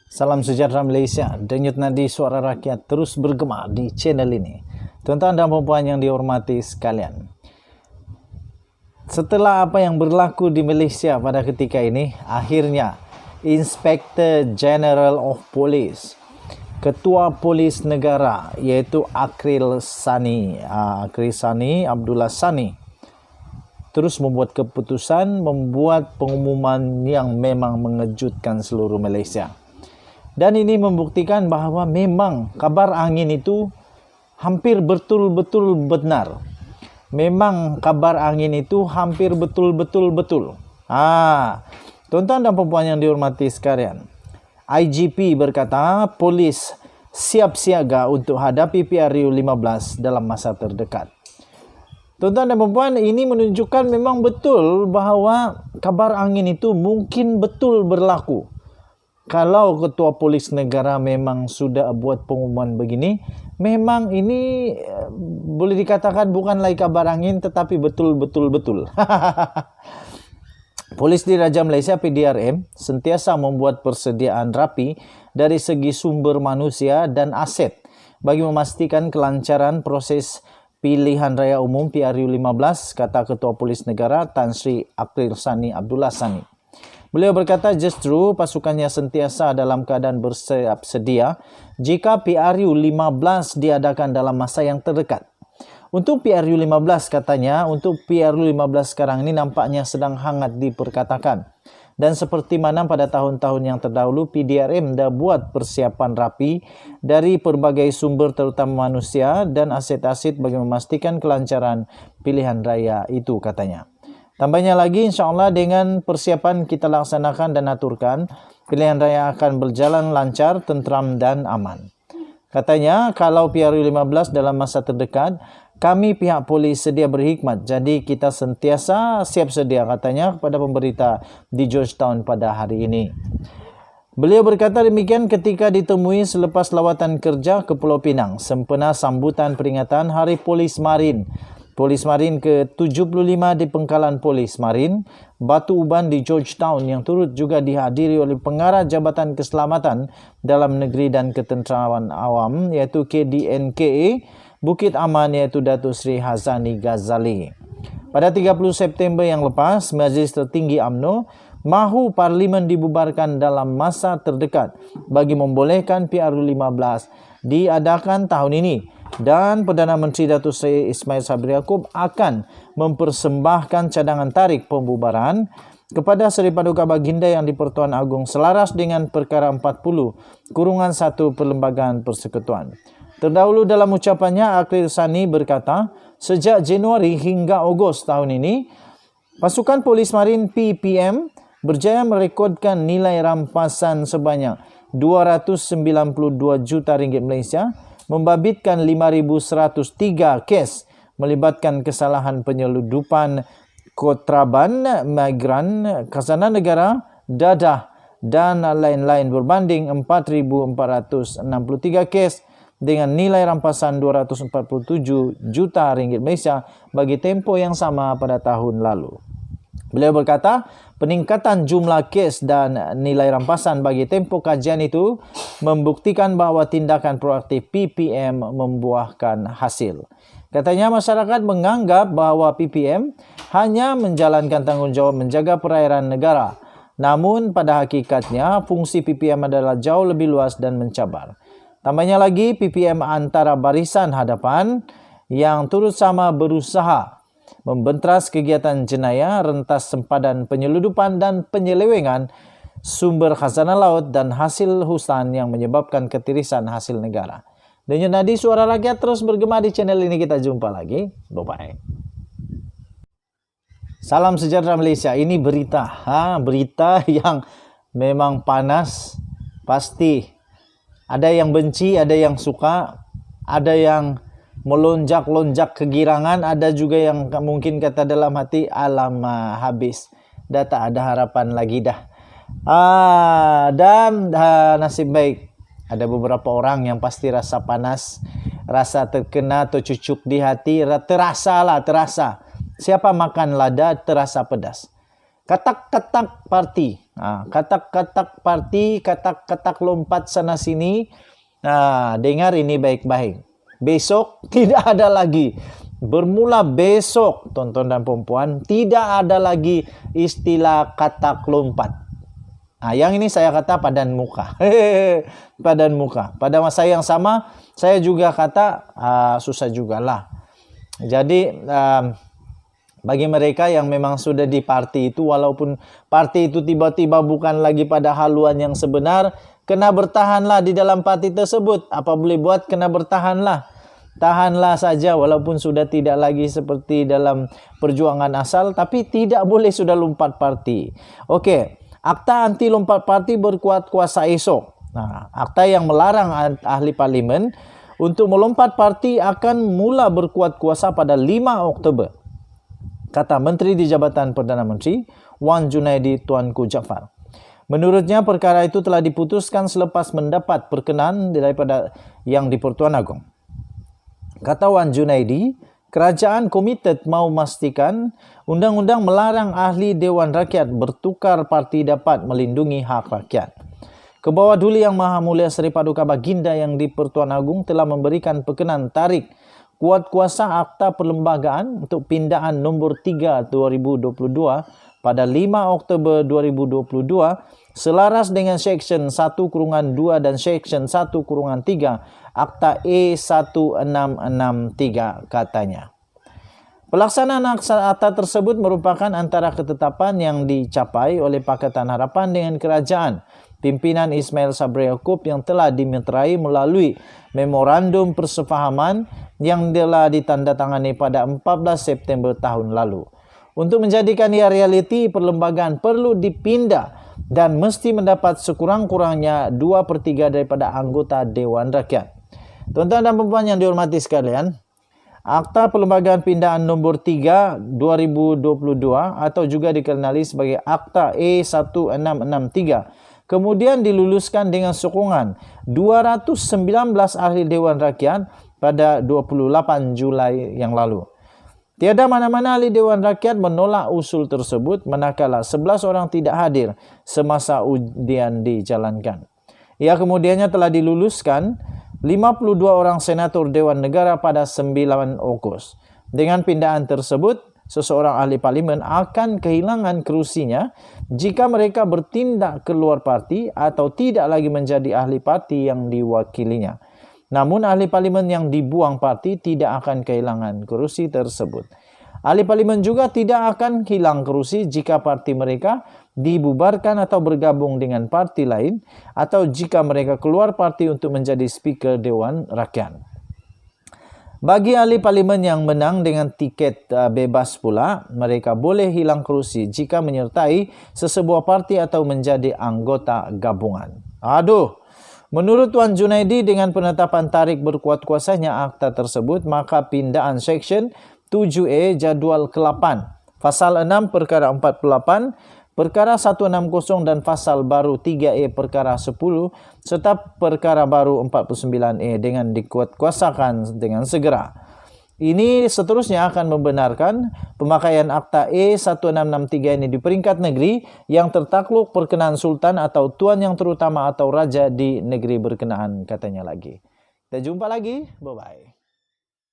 Salam sejahtera Malaysia. Denyut nadi suara rakyat terus bergema di channel ini. Tuan-tuan dan puan yang dihormati sekalian. Setelah apa yang berlaku di Malaysia pada ketika ini, akhirnya Inspektor General of Police, Ketua Polis Negara iaitu Akril Sani Abdullah Sani terus membuat keputusan, membuat pengumuman yang memang mengejutkan seluruh Malaysia. Dan ini membuktikan bahawa memang kabar angin itu hampir betul-betul benar. Memang kabar angin itu hampir betul-betul betul. Tuan-tuan dan puan yang dihormati sekalian, IGP berkata polis siap siaga untuk hadapi PRU 15 dalam masa terdekat. Tuan-tuan dan puan, ini menunjukkan memang betul bahawa kabar angin itu mungkin betul berlaku. Kalau Ketua Polis Negara memang sudah buat pengumuman begini, memang ini boleh dikatakan bukan lagi kabar angin tetapi betul-betul. Polis Diraja Malaysia PDRM sentiasa membuat persediaan rapi dari segi sumber manusia dan aset bagi memastikan kelancaran proses pilihan raya umum PRU 15, kata Ketua Polis Negara Tan Sri Akril Sani Abdullah Sani. Beliau berkata justru pasukannya sentiasa dalam keadaan bersiap sedia jika PRU 15 diadakan dalam masa yang terdekat. Untuk PRU 15 katanya, untuk PRU 15 sekarang ini nampaknya sedang hangat diperkatakan. Dan seperti mana pada tahun-tahun yang terdahulu, PDRM dah buat persiapan rapi dari pelbagai sumber terutama manusia dan aset-aset bagi memastikan kelancaran pilihan raya itu katanya. Tambahnya lagi, insyaAllah dengan persiapan kita laksanakan dan aturkan, pilihan raya akan berjalan lancar, tenteram dan aman. Katanya, kalau PRU 15 dalam masa terdekat, kami pihak polis sedia berhikmat. Jadi kita sentiasa siap sedia, katanya kepada pemberita di Georgetown pada hari ini. Beliau berkata demikian ketika ditemui selepas lawatan kerja ke Pulau Pinang, sempena sambutan peringatan Hari Polis Marin. Polis Marin ke-75 di Pengkalan Polis Marin, Batu Uban di Georgetown yang turut juga dihadiri oleh Pengarah Jabatan Keselamatan Dalam Negeri dan Ketenteraman Awam iaitu KDNKA, Bukit Aman iaitu Datuk Seri Hazani Ghazali. Pada 30 September yang lepas, Majlis Tertinggi UMNO mahu Parlimen dibubarkan dalam masa terdekat bagi membolehkan PRU 15 diadakan tahun ini. Dan Perdana Menteri Datuk Seri Ismail Sabri Yaakob akan mempersembahkan cadangan tarik pembubaran kepada Seri Paduka Baginda yang di-Pertuan Agong selaras dengan Perkara 40/1 Perlembagaan Persekutuan. Terdahulu dalam ucapannya, Akril Sani berkata, sejak Januari hingga Ogos tahun ini, pasukan Polis Marin PPM berjaya merekodkan nilai rampasan sebanyak 292 juta ringgit Malaysia, membabitkan 5,103 kes melibatkan kesalahan penyeludupan, kontraban, migran, khazanah negara, dadah dan lain-lain berbanding 4,463 kes dengan nilai rampasan 247 juta ringgit Malaysia bagi tempoh yang sama pada tahun lalu. Beliau berkata, peningkatan jumlah kes dan nilai rampasan bagi tempoh kajian itu membuktikan bahawa tindakan proaktif PPM membuahkan hasil. Katanya masyarakat menganggap bahawa PPM hanya menjalankan tanggungjawab menjaga perairan negara. Namun pada hakikatnya fungsi PPM adalah jauh lebih luas dan mencabar. Tambahnya lagi, PPM antara barisan hadapan yang turut sama berusaha membentras kegiatan jenayah, rentas sempadan penyeludupan dan penyelewengan sumber khazanah laut dan hasil hutan yang menyebabkan ketirisan hasil negara. Denyut nadi suara rakyat terus bergema di channel ini. Kita jumpa lagi. Bye-bye. Salam sejahtera Malaysia. Ini berita. Berita yang memang panas. Pasti. Ada yang benci, ada yang suka, ada yang melonjak-lonjak kegirangan, ada juga yang mungkin kata dalam hati, alamak habis, dah tak ada harapan lagi dah. Dan nasib baik, ada beberapa orang yang pasti rasa panas, rasa terkena atau cucuk di hati, terasa. Siapa makan lada terasa pedas. Katak-katak parti. Katak-katak parti, katak-katak lompat sana sini. Dengar ini baik-baik. Besok tidak ada lagi. Bermula besok, tonton dan perempuan, tidak ada lagi istilah katak lompat. Yang ini saya kata padan muka. Padan muka. Pada masa yang sama, saya juga kata susah jugalah. Jadi bagi mereka yang memang sudah di parti itu, walaupun parti itu tiba-tiba bukan lagi pada haluan yang sebenar, kena bertahanlah di dalam parti tersebut. Apa boleh buat, kena bertahanlah. Tahanlah saja walaupun sudah tidak lagi seperti dalam perjuangan asal, tapi tidak boleh sudah lompat parti. Okey, akta anti lompat parti berkuat kuasa esok. Akta yang melarang ahli parlimen untuk melompat parti akan mula berkuat kuasa pada 5 Oktober. Kata Menteri di Jabatan Perdana Menteri, Wan Junaidi Tuanku Jaafar. Menurutnya, perkara itu telah diputuskan selepas mendapat perkenan daripada Yang di-Pertuan Agong. Kata Wan Junaidi, kerajaan komited mau memastikan undang-undang melarang ahli Dewan Rakyat bertukar parti dapat melindungi hak rakyat. Kebawah Duli Yang Maha Mulia Seri Paduka Baginda Yang di-Pertuan Agong telah memberikan perkenan tarik kuat kuasa Akta Perlembagaan untuk pindaan nombor 3 2022 pada 5 Oktober 2022 selaras dengan Seksyen 1/2 dan Seksyen 1/3 Akta E1663 katanya. Pelaksanaan akta tersebut merupakan antara ketetapan yang dicapai oleh Pakatan Harapan dengan kerajaan pimpinan Ismail Sabri Yaakob yang telah dimeterai melalui memorandum persefahaman yang telah ditandatangani pada 14 September tahun lalu. Untuk menjadikan ia realiti, perlembagaan perlu dipindah dan mesti mendapat sekurang-kurangnya 2/3 daripada anggota Dewan Rakyat. Tuan-tuan dan puan yang dihormati sekalian, Akta Perlembagaan Pindaan nombor 3 2022 atau juga dikenali sebagai Akta E1663 kemudian diluluskan dengan sokongan 219 ahli Dewan Rakyat pada 28 Julai yang lalu. Tiada mana-mana ahli Dewan Rakyat menolak usul tersebut manakala 11 orang tidak hadir semasa undian dijalankan. Ia kemudiannya telah diluluskan 52 orang senator Dewan Negara pada 9 Ogos. Dengan pindaan tersebut, seseorang ahli parlimen akan kehilangan kerusinya jika mereka bertindak keluar parti atau tidak lagi menjadi ahli parti yang diwakilinya. Namun ahli parlimen yang dibuang parti tidak akan kehilangan kerusi tersebut. Ahli parlimen juga tidak akan hilang kerusi jika parti mereka dibubarkan atau bergabung dengan parti lain atau jika mereka keluar parti untuk menjadi Speaker Dewan Rakyat. Bagi ahli parlimen yang menang dengan tiket bebas pula, mereka boleh hilang kerusi jika menyertai sesebuah parti atau menjadi anggota gabungan. Menurut Tuan Junaidi, dengan penetapan tarik berkuat kuasanya akta tersebut, maka pindaan Seksyen 7A Jadual ke-8, Pasal 6 Perkara 48, Perkara 160 dan Pasal baru 3A Perkara 10 serta Perkara baru 49A dengan dikuatkuasakan dengan segera. Ini seterusnya akan membenarkan pemakaian Akta E1663 ini di peringkat negeri yang tertakluk perkenaan Sultan atau Tuan Yang Terutama atau Raja di negeri berkenaan, katanya lagi. Kita jumpa lagi. Bye-bye.